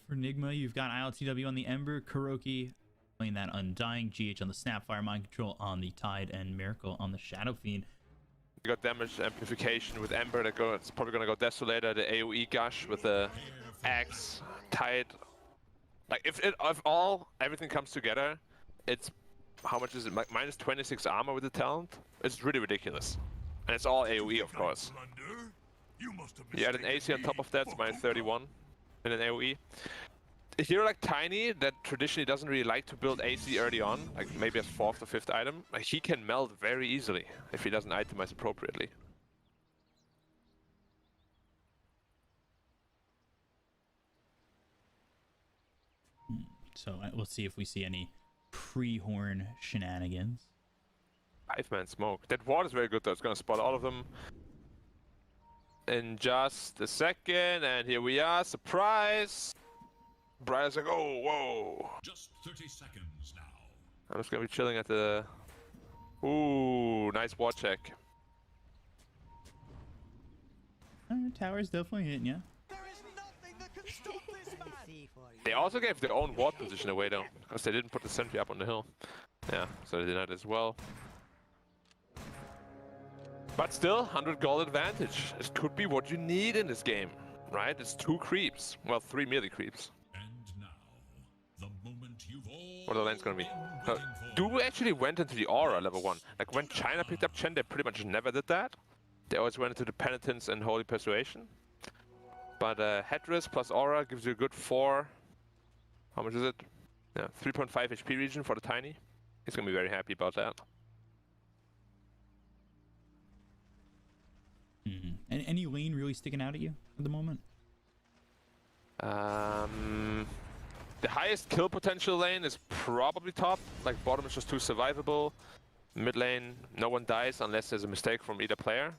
For NIGMA, you've got ILTW on the Ember, Kuroki playing that Undying, GH on the Snapfire, Mind Control on the Tide, and Miracle on the Shadow Fiend. You got damage amplification with Ember. It's probably gonna go Desolator. The AoE Gush with the Axe, Tide. Like if everything comes together, it's how much is it? Minus 26 armor with the talent. It's really ridiculous, and it's all AoE, of course. You add an AC on top of that, it's minus 31 in an AoE. A hero like Tiny, that traditionally doesn't really like to build AC early on, like maybe as 4th or 5th item, he can melt very easily if he doesn't itemize appropriately. So we'll see if we see any pre-horn shenanigans. 5-man smoke. That ward is very good though, it's gonna spot all of them in just a second, and here we are, surprise! Brian's like, oh, whoa! Just 30 seconds now. I'm just gonna be chilling at the... Ooh, nice ward check. Tower's definitely hitting ya. There is nothing that can stop this man. They also gave their own ward position away though, because they didn't put the sentry up on the hill. Yeah, so they did that as well. But still, 100 gold advantage. It could be what you need in this game, right? It's 2 creeps. Well, 3 melee creeps. And now, the moment you've all What are the lanes gonna be? Du actually went into the aura level 1. Like when China picked up Chen, they pretty much never did that. They always went into the penitence and holy persuasion. But Headrest plus aura gives you a good 4. How much is it? Yeah, 3.5 HP region for the Tiny. He's gonna be very happy about that. And any lane really sticking out at you at the moment? The highest kill potential lane is probably top. Like bottom is just too survivable. Mid lane, no one dies unless there's a mistake from either player.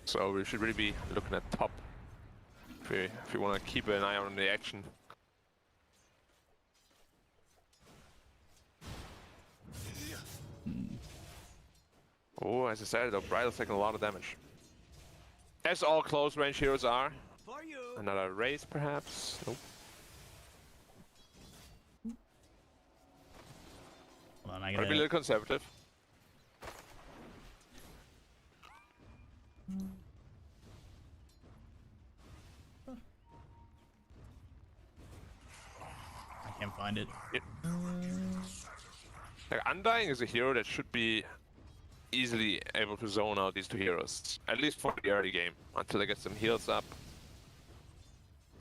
So we should really be looking at top if you want to keep an eye on the action. Oh, as I said, Bridal's taking a lot of damage. As all close range heroes are. Another race, perhaps? Nope. Hold on, I Might gotta be a little conservative. I can't find it. Like, Undying is a hero that should be easily able to zone out these 2 heroes, at least for the early game, until they get some heals up.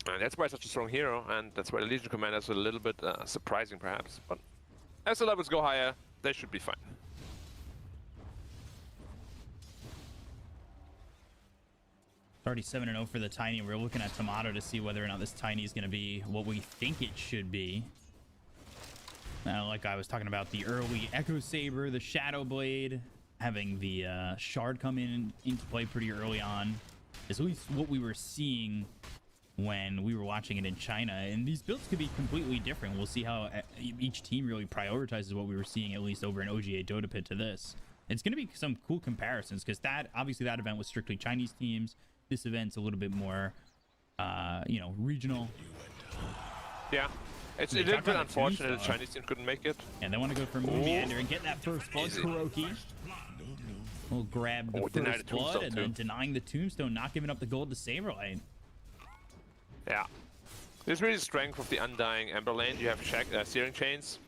And that's why it's such a strong hero, and that's why the Legion Commander is a little bit surprising, perhaps. But as the levels go higher, they should be fine. Already 7-0 for the Tiny. We're looking at Tomato to see whether or not this Tiny is going to be what we think it should be. Like I was talking about, the early Echo Saber, the Shadow Blade, having the Shard come into play pretty early on is at least what we were seeing when we were watching it in China. And these builds could be completely different. We'll see how each team really prioritizes what we were seeing, at least over in OGA Dota Pit, to this. It's going to be some cool comparisons, because obviously that event was strictly Chinese teams. This event's a little bit more, you know, regional. Yeah. It's a little bit unfortunate the Chinese team couldn't make it. And they want to go for Moon Meander and get that first blood. Kuroki will grab the first blood, and then denying the Tombstone, not giving up the gold to Saberlight. Yeah. This is really the strength of the Undying Ember lane. You have Searing Chains,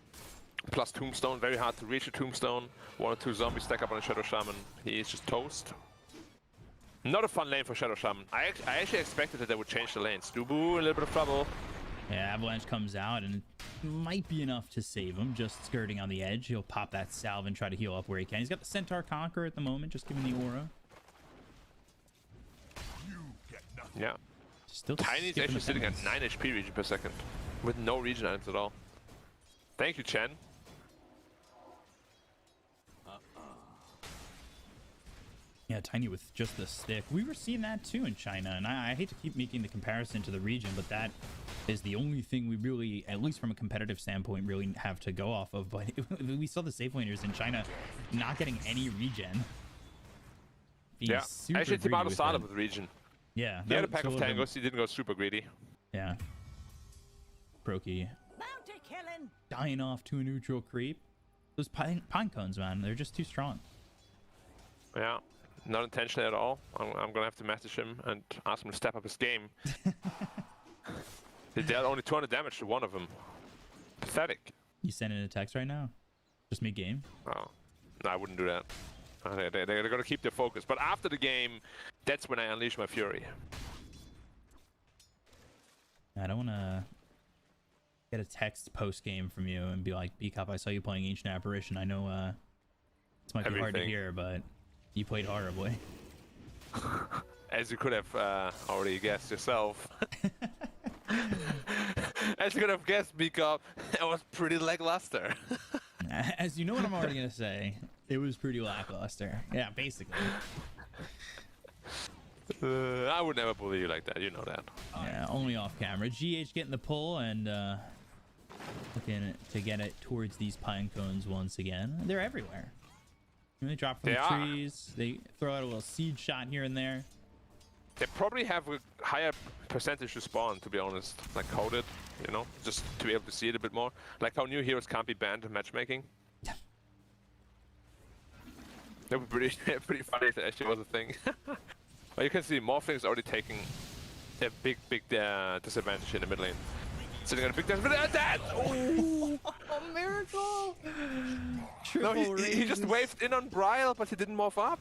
plus Tombstone, very hard to reach a Tombstone. 1 or 2 zombies stack up on a Shadow Shaman. He is just toast. Not a fun lane for Shadow Shaman. I actually expected that they would change the lanes. Dubu, a little bit of trouble. Yeah, Avalanche comes out, and it might be enough to save him, just skirting on the edge. He'll pop that salve and try to heal up where he can. He's got the Centaur Conqueror at the moment, just giving the aura. Yeah. Still Tiny's actually sitting at 9 HP region per second, with no region items at all. Thank you, Chen. Yeah, Tiny with just the stick. We were seeing that too in China, and I hate to keep making the comparison to the region, but that is the only thing we really, at least from a competitive standpoint, really have to go off of. But we saw the safe laners in China not getting any regen. Yeah, actually Tomato started with region. Yeah. He had a pack of tangos, he didn't go super greedy. Yeah. Proki Bounty killing. dying off to a neutral creep. Those pine cones, man, they're just too strong. Yeah, not intentionally at all. I'm gonna have to message him and ask him to step up his game. He dealt only 200 damage to one of them. Pathetic. You sending a text right now? Just mid-game? Oh, no, I wouldn't do that. They're gonna keep their focus. But after the game, that's when I unleash my fury. I don't want to get a text post-game from you and be like, bkop, I saw you playing Ancient Apparition. I know this might be hard to hear, but you played horribly. As you could have already guessed yourself. As you could have guessed, bkop, it was pretty lackluster. As you know what I'm already going to say, it was pretty lackluster. Yeah, basically. I would never bully you like that, you know that. Yeah, only off camera. GH getting the pull and looking to get it towards these pine cones once again. They're everywhere. They drop from the trees. They throw out a little seed shot here and there. They probably have a higher percentage to spawn, to be honest. Like coded, you know, just to be able to see it a bit more. Like how new heroes can't be banned in matchmaking. That would be pretty funny if that actually was a thing. But you can see Morphling's already taking a big disadvantage in the mid lane. Sitting on a big disadvantage. Oh, miracle! No, he just waved in on Brial, but he didn't morph up.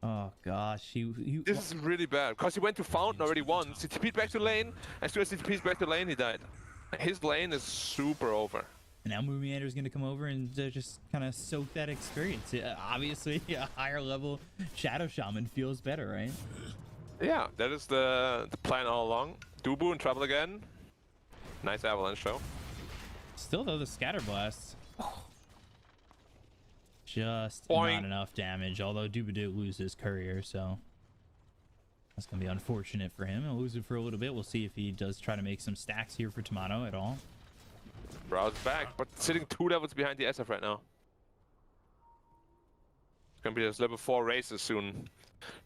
Oh gosh, This is really bad because he went to Fountain already once. He TP'd back to lane. As soon as he TP'd back to lane, he died. His lane is super over. And now Meander is going to come over and just kind of soak that experience. Obviously, a higher level Shadow Shaman feels better, right? Yeah, that is the plan all along. Dubu in trouble again. Nice avalanche though. Still though, the Scatter Blasts. Just Boing. Not enough damage, although Dubu did lose his courier, so that's going to be unfortunate for him. He'll lose it for a little bit. We'll see if he does try to make some stacks here for Tomato at all. Browse back, but sitting 2 levels behind the SF right now. It's going to be this level 4 races soon.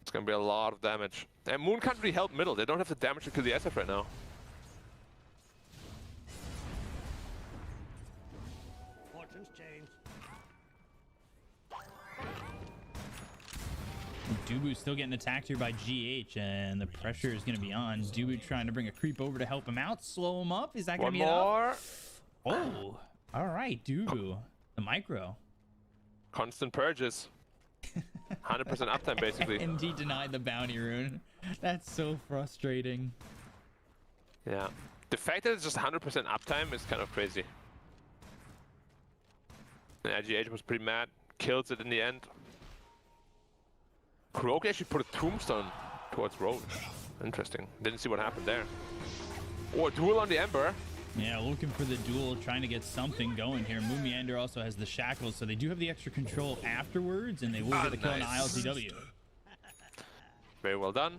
It's going to be a lot of damage. And Moon can't really help middle. They don't have the damage to kill the SF right now. Fortune's changed. Dubu still getting attacked here by GH, and the pressure is going to be on. Dubu trying to bring a creep over to help him out, slow him up. Is that going to be enough? Oh, all right, Dubu, the micro. Constant purges. 100% uptime, basically. And he denied the bounty rune. That's so frustrating. Yeah. The fact that it's just 100% uptime is kind of crazy. And GH was pretty mad. Kills it in the end. Krook actually put a tombstone towards Roach. Interesting. Didn't see what happened there. Oh, a duel on the Ember. Yeah, looking for the duel, trying to get something going here. Meander also has the shackles, so they do have the extra control afterwards, and they will get the kill on ILTW. Very well done.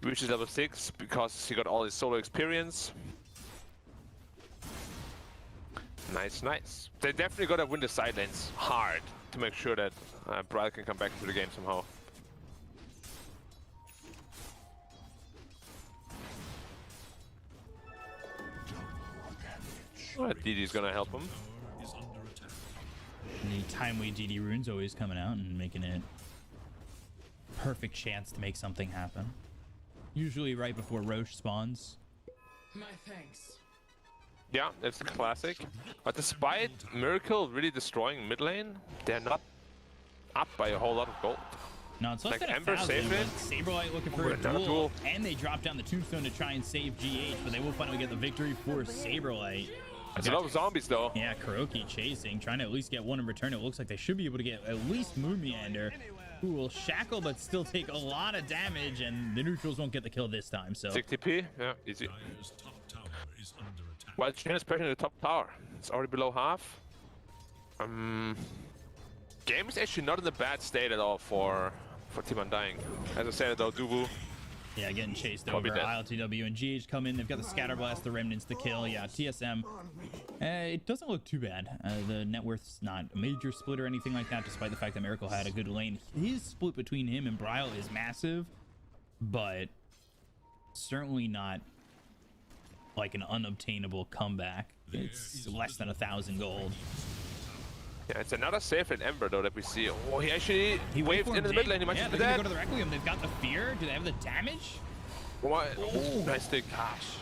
Reaches level 6 because he got all his solo experience. Nice, nice. They definitely gotta win the side lanes hard to make sure that Brial can come back into the game somehow. DD's gonna help him. And the timely DD runes always coming out and making it perfect chance to make something happen. Usually right before Roche spawns. My thanks. Yeah, it's a classic. But despite Miracle really destroying mid lane, they're not up by a whole lot of gold. No, it's less Like than Ember 1,000. saved it. Saberlight looking for a duel, and they drop down the tombstone to try and save GH, but they will finally get the victory for Saberlight. There's a lot of zombies though. Yeah, Kuroki chasing, trying to at least get one in return. It looks like they should be able to get at least Meander, who will shackle but still take a lot of damage, and the neutrals won't get the kill this time. So 60p, yeah, easy. Dire's top tower is under attack. Well, Chen is pushing the top tower. It's already below half. Game is actually not in a bad state at all for Team Undying. As I said though, Dubu. yeah, getting chased Probably over. dead. ILTW and GH come in. They've got the Scatter Blast, the Remnants to kill. Yeah, TSM. It doesn't look too bad. The net worth's not a major split or anything like that, despite the fact that Miracle had a good lane. His split between him and Brial is massive, but certainly not like an unobtainable comeback. It's less than 1,000 gold. Yeah, it's another safe lane Ember though that we see. Oh, he waved waveformed into the mid lane. He might yeah, be they're gonna dead. go to the Requiem. They've got the fear. Do they have the damage? What? Oh, nice stick. Gosh.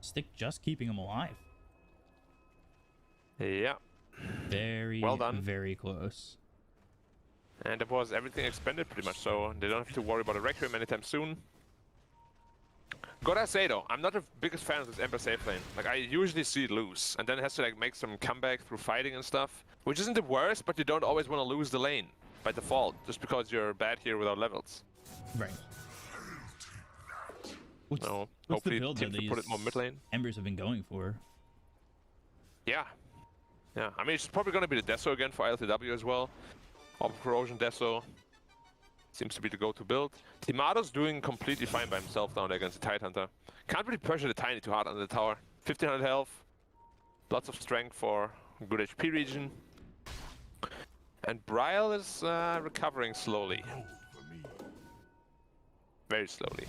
Stick just keeping him alive. Yeah. Very, Well done. very close. And it was everything expended pretty much, so they don't have to worry about a Requiem anytime soon. Gotta say though, I'm not the biggest fan of this Ember safe lane. Like, I usually see it lose, and then it has to like make some comeback through fighting and stuff. Which isn't the worst, but you don't always want to lose the lane by default, just because you're bad here without levels. Right. What's the hopefully build teams that will put it more mid lane. Embers have been going for? Yeah. Yeah, I mean, it's probably gonna be the Deso again for ILTW as well. Orb Corrosion Deso seems to be the go-to build. Timato's doing completely fine by himself down there against the Tidehunter. Can't really pressure the Tiny too hard under the tower. 1500 health, lots of strength for good HP region. And Brial is recovering slowly. Very slowly.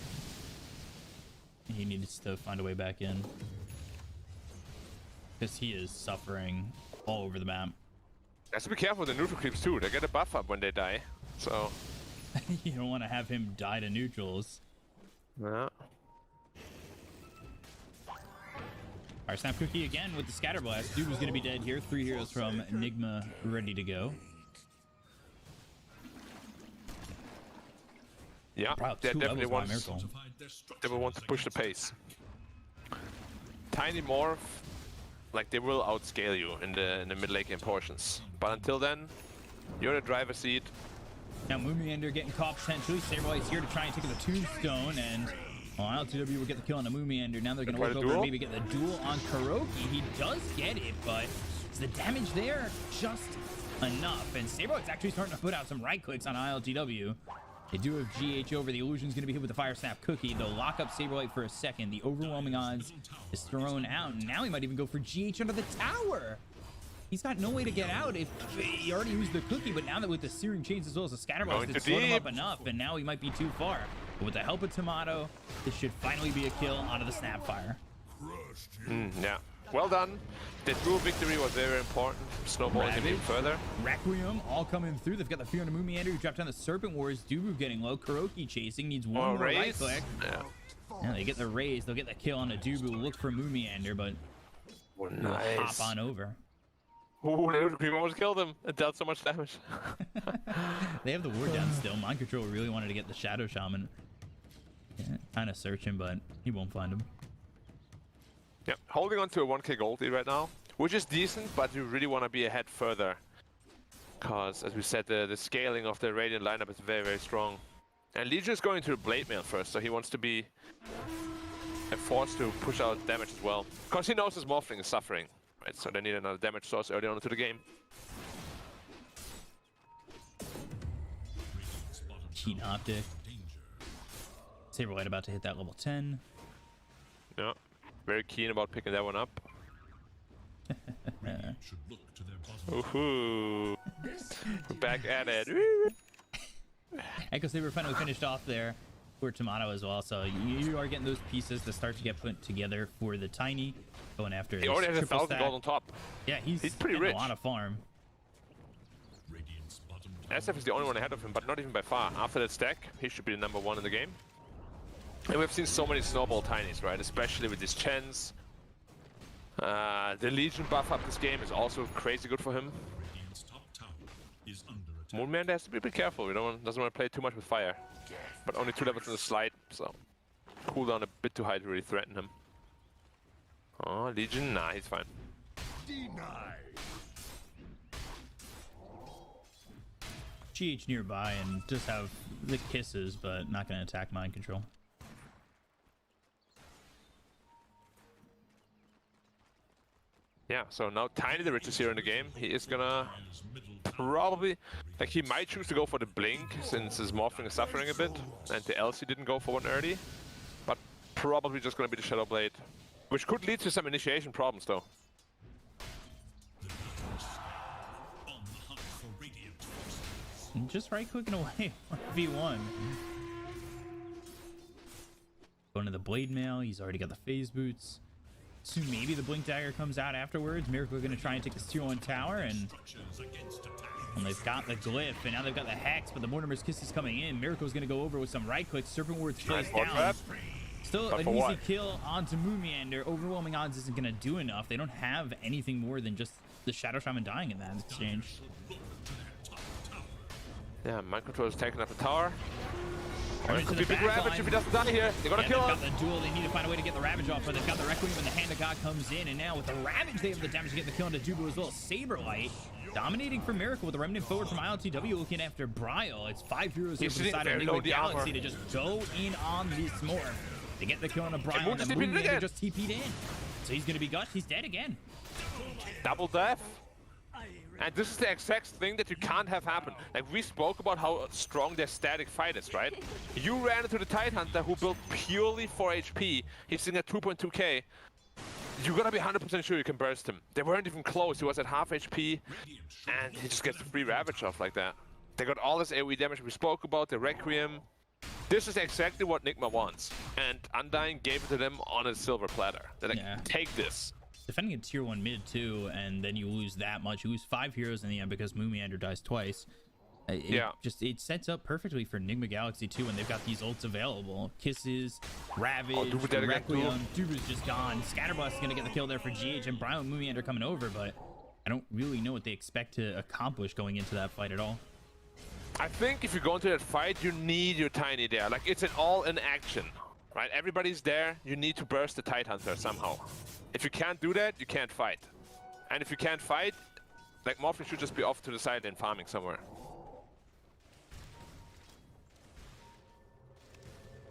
He needs to find a way back in. Because he is suffering all over the map. Has to be careful with the neutral creeps too. They get a buff up when they die. So You don't want to have him die to neutrals. yeah. Our snap cookie again with the scatter blast. Dude was gonna be dead here. 3 heroes from NIGMA ready to go. Yeah, Wow, they 2 definitely levels by want, Miracle. they will want to push the pace. Tiny morph, like they will outscale you in the mid late game portions. But until then, you're the driver's seat. Now Moomiander getting caught potentially. Saberlight's here to try and take the tombstone, and well, LTW will get the kill on the Moomiander. Now they're going to Try look the over and duel? maybe get the duel on Kuroki. He does get it, but is the damage there just enough? And Saberlight's actually starting to put out some right clicks on ILTW. They do have GH over. The illusion's going to be hit with the fire snap cookie. They'll lock up Saberlight for a second. The overwhelming odds is thrown out. And now he might even go for GH under the tower. He's got no way to get out if he already used the cookie, but now that with the searing chains as well as the scatter blast, Going it's too slowed him up deep. enough, and now he might be too far. But with the help of Tomato, this should finally be a kill out of the Snapfire. Yeah, well done. The duel victory was very important. Snowballing him even further. Requiem all coming through. They've got the Fear on the Moomiander who dropped down the Serpent Wars. Dubu getting low. Kuroki chasing. Needs one more right raise. click. Yeah. Yeah, they get the raise. They'll get the kill on a Dubu. Look for Moomiander, but they'll hop on over. Ooh, the neutral creep almost killed him. It dealt so much damage. They have the ward down still. Mind Control really wanted to get the Shadow Shaman. Yeah, kind of searching, but he won't find him. Yeah, holding on to a 1k gold lead right now, which is decent, but you really want to be ahead further. Because, as we said, the scaling of the Radiant lineup is very, very strong. And Legion is going to the Blade Mail first, so he wants to be a force to push out damage as well. Because he knows his Morphling is suffering, right? So they need another damage source early on into the game. Keen Optic. Saberlight about to hit that level 10. Yeah, very keen about picking that one up. Should look to their bottom. Ooh, we're back at it. Echo Saber finally finished off there for Tomato as well. So you are getting those pieces to start to get put together for the Tiny. Going after He already has triple 1,000 stack. gold on top. Yeah, he's pretty getting rich. a lot of farm. Radiant's bottom tower SF is the only one ahead of him, but not even by far. After that stack, he should be the #1 in the game. And we've seen so many snowball Tinies, right? Especially with these Chens. The Legion buff up this game is also crazy good for him. Radiant's top tower is under attack. Moonman has to be a bit careful. Doesn't want to play too much with fire. But only 2 levels in the slide, so cooldown a bit too high to really threaten him. Oh, Legion? Nah, he's fine. GH nearby and just have the kisses, but not going to attack Mind Control. Yeah, so now Tiny the richest here in the game. He is gonna probably, like, he might choose to go for the Blink since his Morphling is suffering a bit, and the Elsie didn't go for one early, but probably just gonna be the Shadow Blade, which could lead to some initiation problems though. On the hunt for radiant forces. And just right clicking away v1. Going to the blade mail. He's already got the phase boots. So maybe the blink dagger comes out afterwards. Miracle going to try and take this tier 1 tower, and they've got the glyph, and now they've got the hex, but the Mortimer's Kiss is coming in. Miracle's going to go over with some right clicks. Serpent Ward's face down. Still an easy kill onto Moomiander. Overwhelming odds isn't going to do enough. They don't have anything more than just the Shadow Shaman dying in that exchange. Yeah, Mind Control is taking up the tower. It could be big Ravage if he doesn't die here. They're gonna kill him. They've got the duel. They need to find a way to get the Ravage off, but they've got the Requiem when the Hand of God comes in, and now with the Ravage, they have the damage to get the kill into Dubu as well. Saberlight dominating for Miracle with the Remnant forward from ILTW looking after Bryle. It's 5 heroes here from the side of NIGMA Galaxy to just go in on this morph. They get the kill on a Bryle, and the Moomiander just TP'd in. So he's gonna be gushed. He's dead again. Double death. And this is the exact thing that you can't have happen. Like, we spoke about how strong their static fight is, right? You ran into the Tidehunter who built purely for HP. He's sitting at 2.2k. You're gonna be 100% sure you can burst him. They weren't even close. He was at half HP, and he just gets the free Ravage off like that. They got all this AoE damage we spoke about, the Requiem. This is exactly what NIGMA wants. And Undying gave it to them on a silver platter. They're like, take this. Defending a tier 1 mid too, and then you lose that much. You lose 5 heroes in the end because Moomiander dies twice. It sets up perfectly for NIGMA Galaxy too, when they've got these ults available. Kisses, Ravage, Requiem, Dubu's just gone. Scatterblast is gonna get the kill there for GH, and Brian and Moomiander coming over, but I don't really know what they expect to accomplish going into that fight at all. I think if you go into that fight, you need your Tiny there. Like, it's an all-in action, right? Everybody's there. You need to burst the Tidehunter somehow. If you can't do that, you can't fight. And if you can't fight, like, Morphin should just be off to the side and farming somewhere.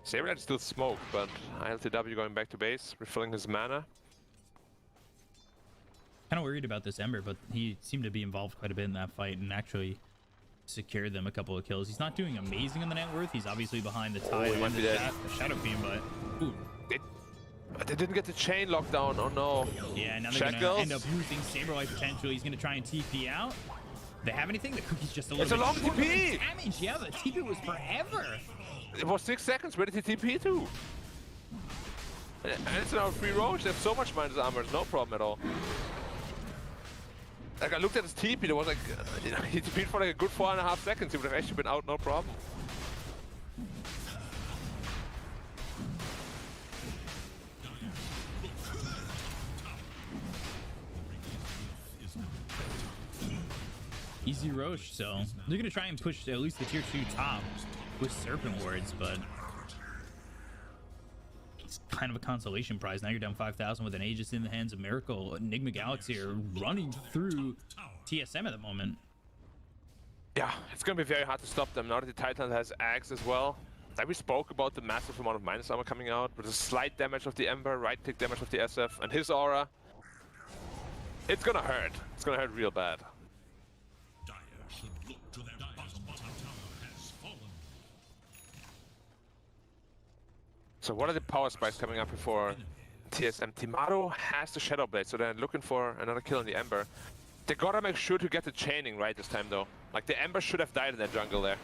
Saberlight still smoked, but ILTW going back to base, refilling his mana. Kind of worried about this Ember, but he seemed to be involved quite a bit in that fight and actually secured them a couple of kills. He's not doing amazing on the net worth. He's obviously behind the Tide and the Shadow Fiend, but ooh. They didn't get the chain lockdown. Oh no. Yeah, now they're gonna end up losing Saberlight potentially. He's gonna try and TP out. They have anything? The cookie's just a little bit long TP. Damage. Yeah, the TP was forever. It was 6 seconds. Where did he TP to? And it's now free Roach. They have so much minus armor. It's no problem at all. Like, I looked at his TP. There was like he TP'd for like a good 4.5 seconds. He would have actually been out, no problem. Easy Roche, so they're gonna try and push at least the tier 2 top with Serpent Wards, but it's kind of a consolation prize. Now you're down 5,000 with an Aegis in the hands of Miracle. NIGMA Galaxy are running through TSM at the moment. Yeah, it's gonna be very hard to stop them now that the Titan has Axe as well. Like, we spoke about the massive amount of minus armor coming out, with the slight damage of the Ember, right click damage of the SF, and his aura. It's gonna hurt. It's gonna hurt real bad. So what are the power spikes coming up before TSM? Timaro has the Shadow Blade, so they're looking for another kill on the Ember. They gotta make sure to get the chaining right this time though. Like, the Ember should have died in that jungle there.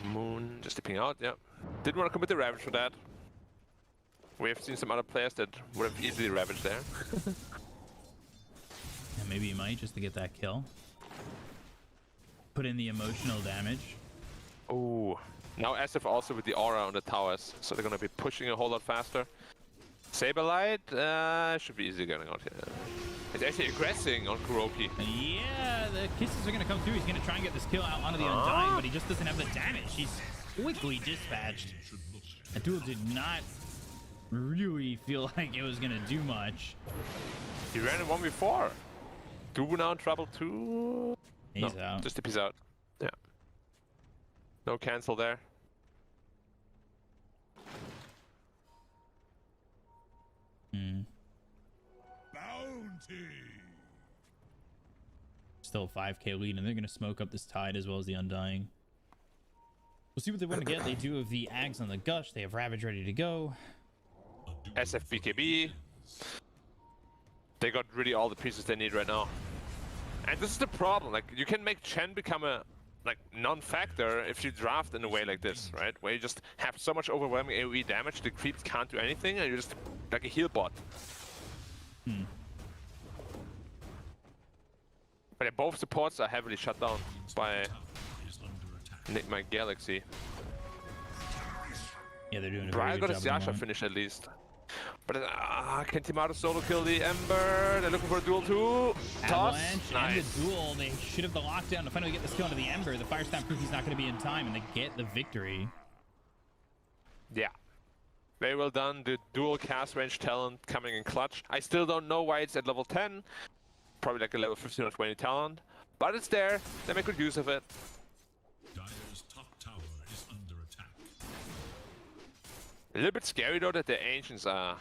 Moon just dipping out, yeah. Didn't want to commit the Ravage for that. We have seen some other players that would have easily ravaged there. Yeah, maybe he might, just to get that kill. Put in the emotional damage. Ooh. Now SF also with the aura on the towers, so they're gonna be pushing a whole lot faster. Saberlight should be easily getting out here. It's actually aggressing on Kuroki. Yeah, the kisses are gonna come through. He's gonna try and get this kill out onto the Undying, but he just doesn't have the damage. He's quickly dispatched. That duel did not really feel like it was gonna do much. He ran in 1v4. Dubu now in trouble too. He's out. Just Stipić out. Yeah. No cancel there. Bounty. Still 5k lead, and they're gonna smoke up this Tide as well as the Undying. We'll see what they want to get. They do have the Ags on the Gush. They have Ravage ready to go. SF BKB. They got really all the pieces they need right now. And this is the problem. Like, you can make Chen become a like non-factor if you draft in a way like this, right? Where you just have so much overwhelming AoE damage, the creeps can't do anything, and you're just like a heal bot. But yeah, both supports are heavily shut down by NIGMA Galaxy. Yeah, they're doing a Brian very got good his job. Yasha finish at least. But can Timato solo kill the Ember? They're looking for a duel too. Toss. Avalanche Nice. and the duel. They should have the lockdown to finally get this kill into the Ember. The Firestorm proof he's not going to be in time, and they get the victory. Yeah. Very well done. The dual cast range talent coming in clutch. I still don't know why it's at level 10. Probably like a level 15 or 20 talent. But it's there. They make good use of it. Dire's top tower is under attack. A little bit scary though that the Ancients are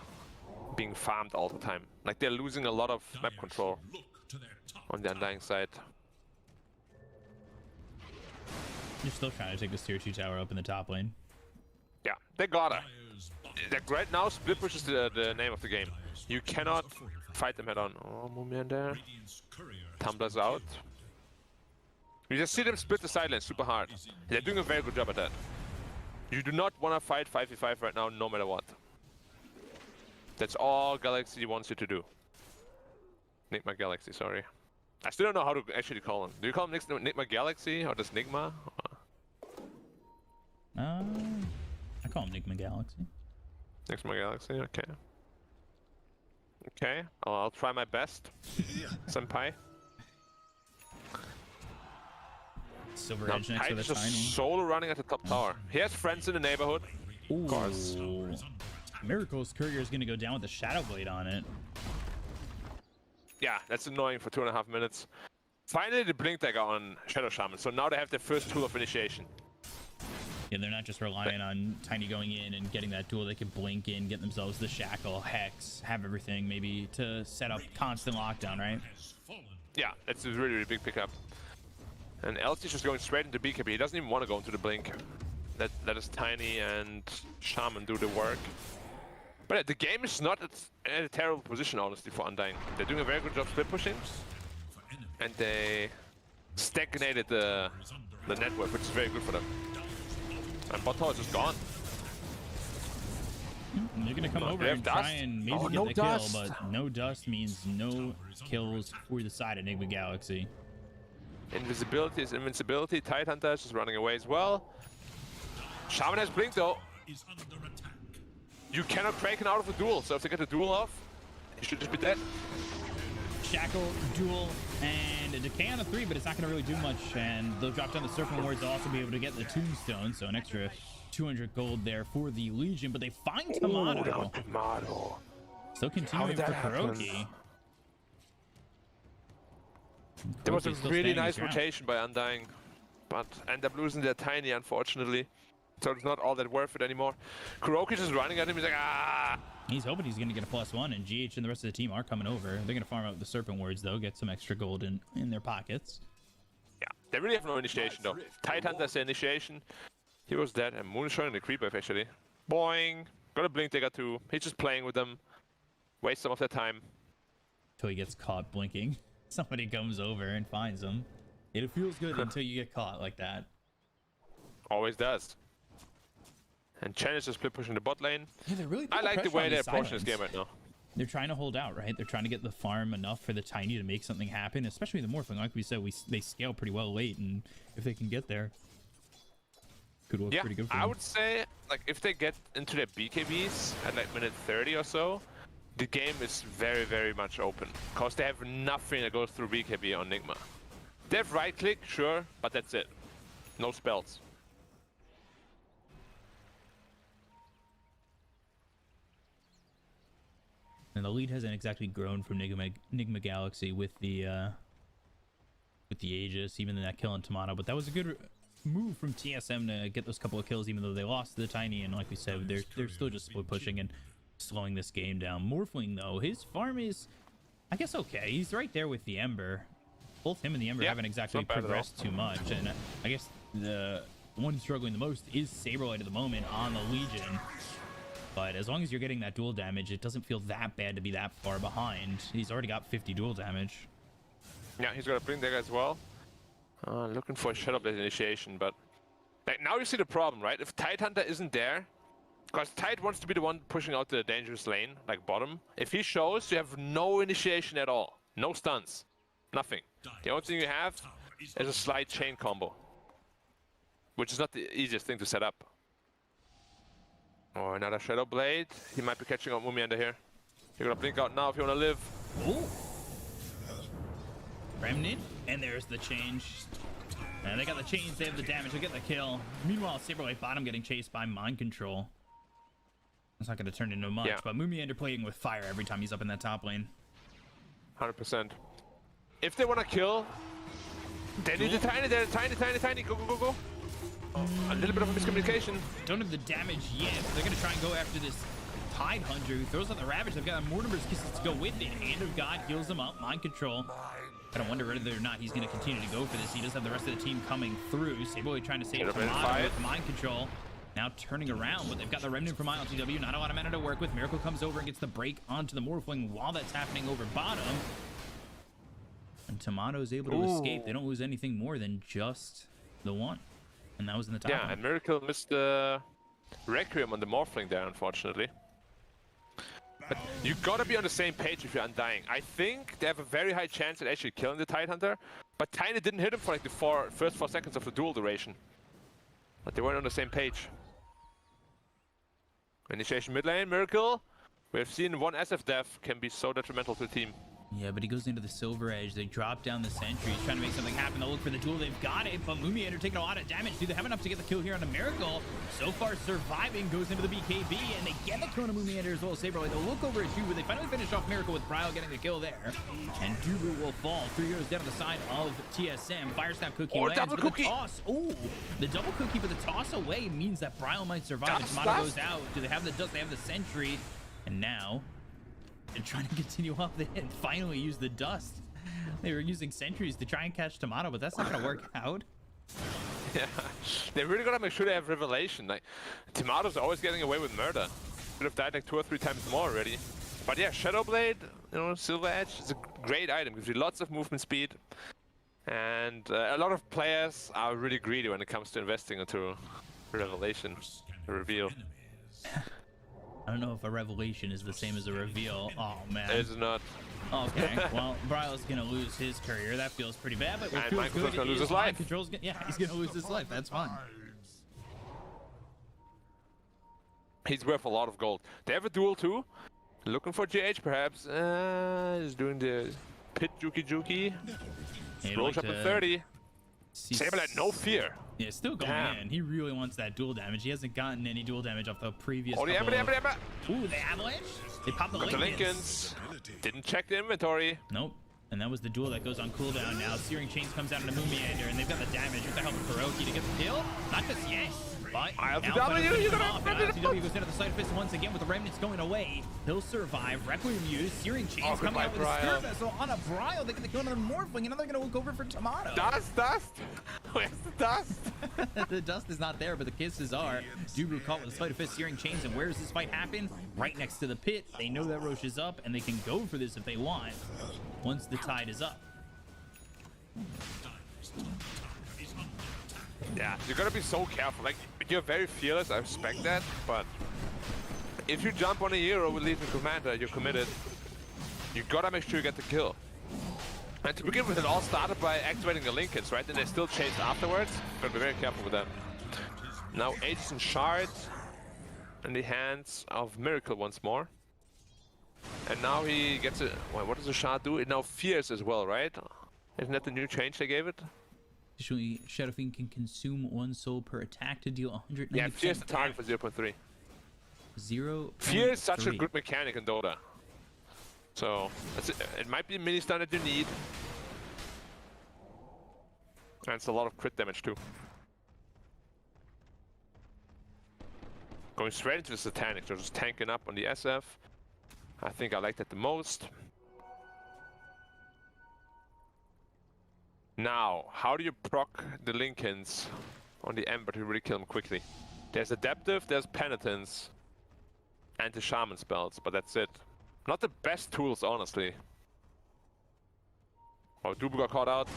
being farmed all the time. Like they're losing a lot of map Dire control should look to their top on the Undying side. You're still trying to take this tier 2 tower up in the top lane. Yeah, they gotta. Dire's bottom Like right now, split push is the name of the game. You cannot fight them head on. Oh, Mumian there. Radiant's courier Tumblr's out. You just see them split the side lane super hard. They're doing a very good job at that. You do not want to fight 5v5 right now, no matter what. That's all Galaxy wants you to do. NIGMA Galaxy, sorry. I still don't know how to actually call him. Do you call him NIGMA Galaxy or just NIGMA? I call him NIGMA Galaxy. NIGMA Galaxy, okay. Okay, I'll try my best, senpai. Silver Now, Edge next to the Heijden's just tiny. solo running at the top tower. He has friends in the neighborhood. Of course. Ooh. Miracle's courier is going to go down with the Shadow Blade on it. Yeah, that's annoying for 2.5 minutes. Finally, the Blink Dagger on Shadow Shaman, so now they have their first tool of initiation. Yeah, they're not just relying on Tiny going in and getting that duel. They can blink in, get themselves the Shackle, Hex, have everything maybe to set up constant lockdown, right? has fallen. Yeah, that's a really, really big pickup. And LC's just going straight into BKB. He doesn't even want to go into the Blink. Let us Tiny and Shaman do the work. But yeah, the game is not in a terrible position, honestly, for Undying. They're doing a very good job split pushing. And they stagnated the network, which is very good for them. And bot tower is just gone. They're going to come Oh, over they have and try dust? and maybe Oh, get no the dust. kill, but no dust means no kills for the side of NIGMA Galaxy. Invisibility is invincibility. Tidehunter is just running away as well. Shaman has Blink though. Is under attack. You cannot Kraken out of the duel, so if they get the duel off, you should just be dead. Shackle, duel, and a decay on a 3, but it's not going to really do much. And they'll drop down the Serpent Wards. They'll also be able to get the Tombstone, so an extra 200 gold there for the Legion. But they find Tomato. Tomato. Still continuing did for that happen? Kuroki. There was a Kuroki's still really standing nice his ground. rotation by Undying, but end up losing their Tiny, unfortunately. So it's not all that worth it anymore. Kuroki's just running at him. He's like, ah! He's hoping he's going to get a +1, and GH and the rest of the team are coming over. They're going to farm out the Serpent Wards, though, get some extra gold in their pockets. Yeah, they really have no initiation though. Tidehunter's the initiation. He was dead, and Moon is showing the creep wave actually. Boing! Got a Blink Dagger too. He's just playing with them. Waste some of their time. Until he gets caught blinking. Somebody comes over and finds him. It feels good until you get caught like that. Always does. And Chen is just split pushing the bot lane. Yeah, they're really I like the pressure way on they're these approaching this game silence. right now. They're trying to hold out, right? They're trying to get the farm enough for the Tiny to make something happen, especially the Morphling. Like we said, they scale pretty well late, and if they can get there, could work Yeah, pretty good for I them. would say, like, if they get into their BKBs at like minute 30 or so, the game is very, very much open. Because they have nothing that goes through BKB on NIGMA. They have right click, sure, but that's it. No spells. And the lead hasn't exactly grown from NIGMA Galaxy with the Aegis, even in that kill on Tomato. But that was a good move from TSM to get those couple of kills, even though they lost to the Tiny. And like we said, they're still just split pushing and slowing this game down. Morphling, though, his farm is, I guess, okay. He's right there with the Ember. Both him and the Ember Yeah, haven't exactly not bad at all. progressed too much. And I guess the one struggling the most is Saberlight at the moment on the Legion. But as long as you're getting that dual damage, it doesn't feel that bad to be that far behind. He's already got 50 dual damage. Yeah, he's got a Blink Dagger as well. Looking for a Shadowblade initiation, but like, now you see the problem, right? If Tidehunter isn't there, because Tide wants to be the one pushing out the dangerous lane, like bottom. If he shows, you have no initiation at all. No stuns. Nothing. The only thing you have is a slight chain combo, which is not the easiest thing to set up. Oh, another Shadowblade. He might be catching up Mumiender here. You're gonna blink out now if you wanna live. Ooh. Remnant, and there's the change. And they got the chains, they have the damage, they get the kill. Meanwhile, Saberlight bottom getting chased by Mind Control. It's not going to turn into much, yeah. but Mumiender playing with fire every time he's up in that top lane. 100%. If they want to kill, they need the tiny, go, go, go, go. A little bit of a miscommunication. Don't have the damage yet. They're going to try and go after this Tide Hunter who throws out the Ravage. They've got Mortimer's Kisses to go with it. Hand of God heals them up. Mind Control. I don't wonder whether or not he's going to continue to go for this. He does have the rest of the team coming through. Saberboy trying to save Tomato with Mind Control. Now turning around, but they've got the Remnant from ILTW. Not a lot of mana to work with. Miracle comes over and gets the break onto the Morphling while that's happening over bottom. And Tomato is able to escape. They don't lose anything more than just the one. And that was in the top Yeah, one. and Miracle missed the Requiem on the Morphling there, unfortunately. But you gotta be on the same page if you're Undying. I think they have a very high chance at actually killing the Tidehunter, but Tiny didn't hit him for like the first 4 seconds of the duel duration. But they weren't on the same page. Initiation mid lane, Miracle. We have seen one SF death can be so detrimental to the team. Yeah, but he goes into the Silver Edge. They drop down the sentry. He's trying to make something happen. They'll look for the duel. They've got it, but Mumiender taking a lot of damage. Do they have enough to get the kill here on the Miracle? So far, surviving, goes into the BKB, and they get the kill on Mumiender as well as Saberlight. They'll look over at Dubu. They finally finish off Miracle with Bryle getting the kill there. And Dubu will fall. 3 goes down to the side of TSM. Fire Snap Cookie lands, double but cookie. the toss. Ooh, the double cookie, but the toss away means that Bryle might survive. And Tomato goes out. Do they have the dust? They have the sentry. And now they're trying to continue off the hit and finally use the dust. They were using sentries to try and catch Tomato, but that's not going to work out. Yeah, they really gotta make sure they have Revelation. Like, Tomato's always getting away with murder. Could have died like 2 or 3 times more already. But yeah, Shadowblade, you know, Silver Edge is a great item. Gives you lots of movement speed. And a lot of players are really greedy when it comes to investing into Revelation, reveal. I don't know if a revelation is the same as a reveal. Oh, man. It's not. Okay, well, Bryle's going to lose his career. That feels pretty bad, but what And feels Mind Control's good gonna lose is his life. Mind Control's yeah, he's going to lose his life. That's fine. He's worth a lot of gold. They have a duel too. Looking for GH perhaps. He's doing the pit juki. Rolls up at 30. Saberlight, no fear. Yeah, still going Damn. in. He really wants that dual damage. He hasn't gotten any dual damage off the previous Oh, the couple Ember. of... Ooh, the Avalanche? They popped the Got the Lincolns. Lincolns. Didn't check the inventory. Nope. And that was the duel that goes on cooldown now. Searing Chains comes out into Mumiender, and they've got the damage with the help of Hiroki to get the kill. Not just yet, but ILTW, you gotta ILTW goes into the side of fist once again with the remnants going away. He'll survive. Requiem used. Searing Chains coming out with a Spirit Vessel on a Bryle. They get the kill on the Morphling, and now they're going to look over for Tomato. Dust. Where's the dust? The dust is not there, but the kisses are. Dubu caught with a sleight of fist, Searing Chains, and where does this fight happen? Right next to the pit. They know that Roche is up, and they can go for this if they want once the tide is up. Yeah, you gotta be so careful. Like, you're very fearless, I respect that, but if you jump on a hero with Legion Commander, you're committed. You gotta make sure you get the kill. And to begin with, it all started by activating the Lincolns, right? And they still chased afterwards. Gotta be very careful with that. Now Aegis and Shard in the hands of Miracle once more. And now he gets a... Wait, what does the Shard do? It now fears as well, right? Isn't that the new change they gave it? Additionally, Shadow Fiend can consume 1 soul per attack to deal 190%. Yeah, fears the target for 0.3. 0. Fear is such a good mechanic in Dota. So, it might be a mini stun that you need. And it's a lot of crit damage too. Going straight into the Satanic, so just tanking up on the SF. I think I like that the most. Now, how do you proc the Lincolns on the Ember to really kill him quickly? There's Adaptive, there's Penitence, and the Shaman spells, but that's it. Not the best tools, honestly. Oh, Dubu got caught out.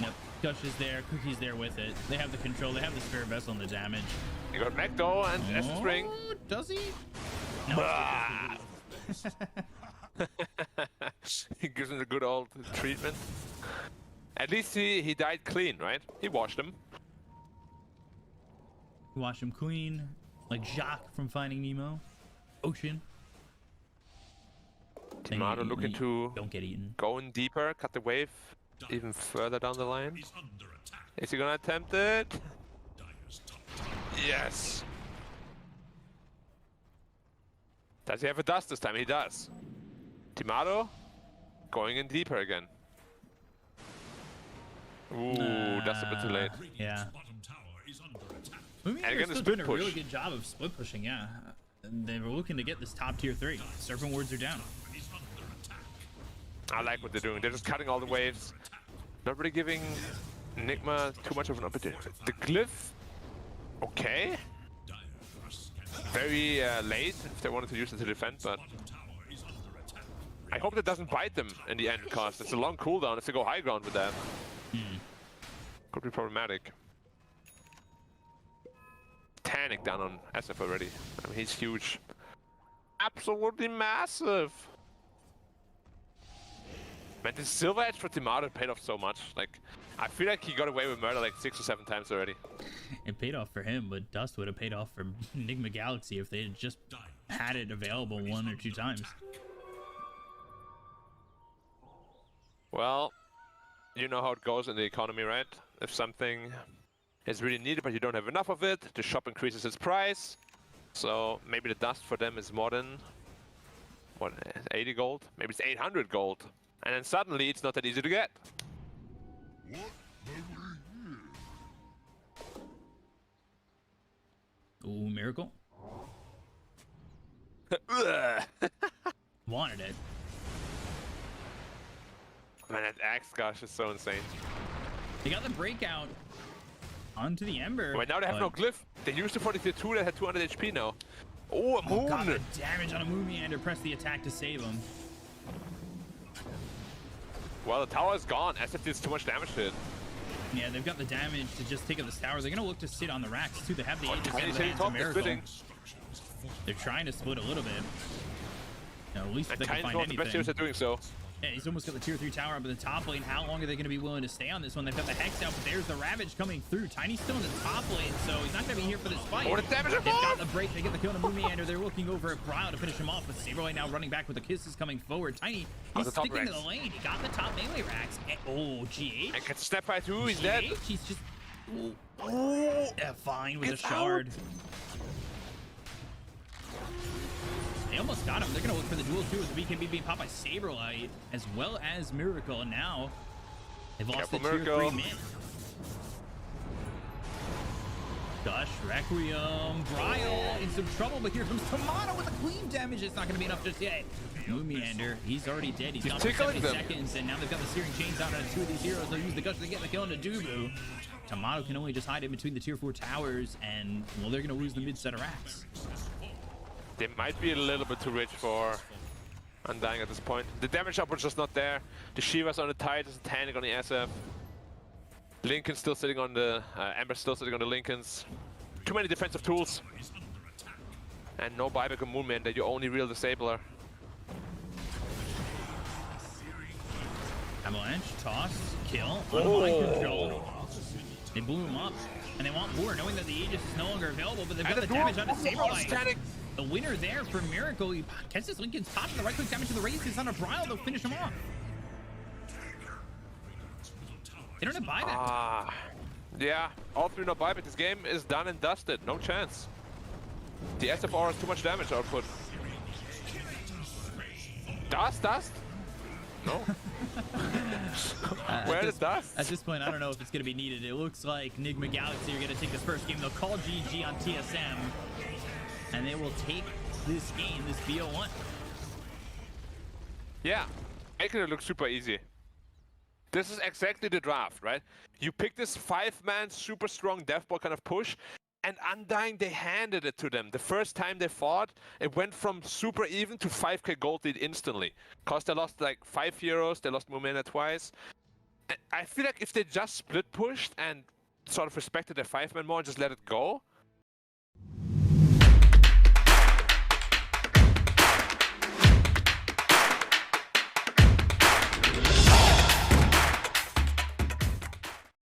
Yep. Gush is there, Cookie's there with it. They have the control, they have the Spirit Vessel and the damage. You got Mekto and Essence Ring. Does he? No. He gives him a good old treatment. At least he died clean, right? He washed him. Wash him clean, like Jacques from Finding Nemo. Ocean. Tomato looking to don't get eaten. go in deeper, cut the wave even further down the line. Is under attack. Is he gonna attempt it? Dire's top Yes. Does he have a dust this time? He does. Tomato going in deeper again. Ooh, that's a bit too late. Radiant's Yeah. bottom tower is under attack. Moving And are again, the still split doing a really push. good job of split pushing, yeah. And they were looking to get this top tier 3. Serpent wards are down. Is under attack. I like what they're doing. They're just cutting all the waves. Not really giving NIGMA too much of an opportunity. The glyph, okay. Dire are scanning. Very late if they wanted to use it to defend, but Bottom tower is under attack. I hope that doesn't bite them in the end, because it's a long cooldown if they go high ground with that. Could be problematic. Tanic down on SF already. I mean, he's huge. Absolutely massive. Man, this Silver Edge for Tomato paid off so much. Like, I feel like he got away with murder like 6 or 7 times already. It paid off for him, but Dust would have paid off for Enigma Galaxy if they had just had it available 1 or 2 times. Well, you know how it goes in the economy, right? If something is really needed but you don't have enough of it, the shop increases its price. So maybe the dust for them is more than, what, 80 gold? Maybe it's 800 gold. And then suddenly it's not that easy to get. Ooh, Miracle. Wanted it. Man, that axe gosh is so insane. They got the breakout onto the Ember. Right now they have no glyph. They used it for the tier 2 that had 200 HP now. Oh, a moon! Got the damage on a Moon Meander. Press the attack to save him. Well, the tower is gone. SF deals too much damage to it. Yeah, they've got the damage to just take up this tower. They're going to look to sit on the racks, too. They have the Aegis Tiny and the City Hands top of is Miracle. splitting. They're trying to split a little bit. You know, at least if And they can Tiny's find one of the best anything. heroes at doing so. Yeah, he's almost got the tier 3 tower up in the top lane. How long are they going to be willing to stay on this one? They've got the Hex out, but there's the Ravage coming through. Tiny's still in the top lane, so he's not going to be here for this fight. Oh, the damage They've got involved! the break. They get the kill on a Moon Meander. They're looking over at Bryle to finish him off, but Saberlight now running back with the kisses coming forward. Tiny, Oh, he's the top sticking to racks. the lane. He got the top melee racks. And, oh, GH. And gets step by 2, he's dead. He's just... Ooh. Oh, Yeah, fine with Get a shard. out. They almost got him. They're going to look for the duel too with the BKB being popped by Saberlight as well as Miracle. And now they've lost Careful, the tier Miracle. 3 mid. Gush, Requiem, Bryle in some trouble, but here comes Tomato with a clean damage. It's not going to be enough just yet. Moon Meander, he's already dead. He's gone for tickling 70 them. seconds, and now they've got the Searing Chains out on 2 of these heroes. They'll use the Gush to get the kill into Dubu. Tomato can only just hide in between the tier 4 towers, and, well, they're going to lose the mid set of racks. They might be a little bit too rich for Undying at this point. The damage up was just not there. The Sheever's on the tide, there's a Tanic on the SF. Lincoln's still sitting on the... Ember's still sitting on the Lincolns. Too many defensive tools. And no buyback on Moonman, that you only real disabler. Avalanche, toss, kill, out of mind control. They blew him up, and they want more, knowing that the Aegis is no longer available, but they've got the damage on his Saberlight. The winner there for Miracle, he catches Lincoln's top, and the right-click damage to the raise is on a Bryle, they'll finish him off. They don't have buyback. Yeah, all 3 no buyback. This game is done and dusted. No chance. The SFR has too much damage output. Dust? No. Where is dust? At this point, I don't know if it's going to be needed. It looks like NIGMA Galaxy are going to take this first game. They'll call GG on TSM, and they will take this game, this BO1. Yeah, making it look super easy. This is exactly the draft, right? You pick this 5-man super strong deathball kind of push, and Undying, they handed it to them. The first time they fought, it went from super even to 5k gold lead instantly. Cause they lost like 5 heroes, they lost Mumena twice. I feel like if they just split pushed and sort of respected their 5-man more and just let it go,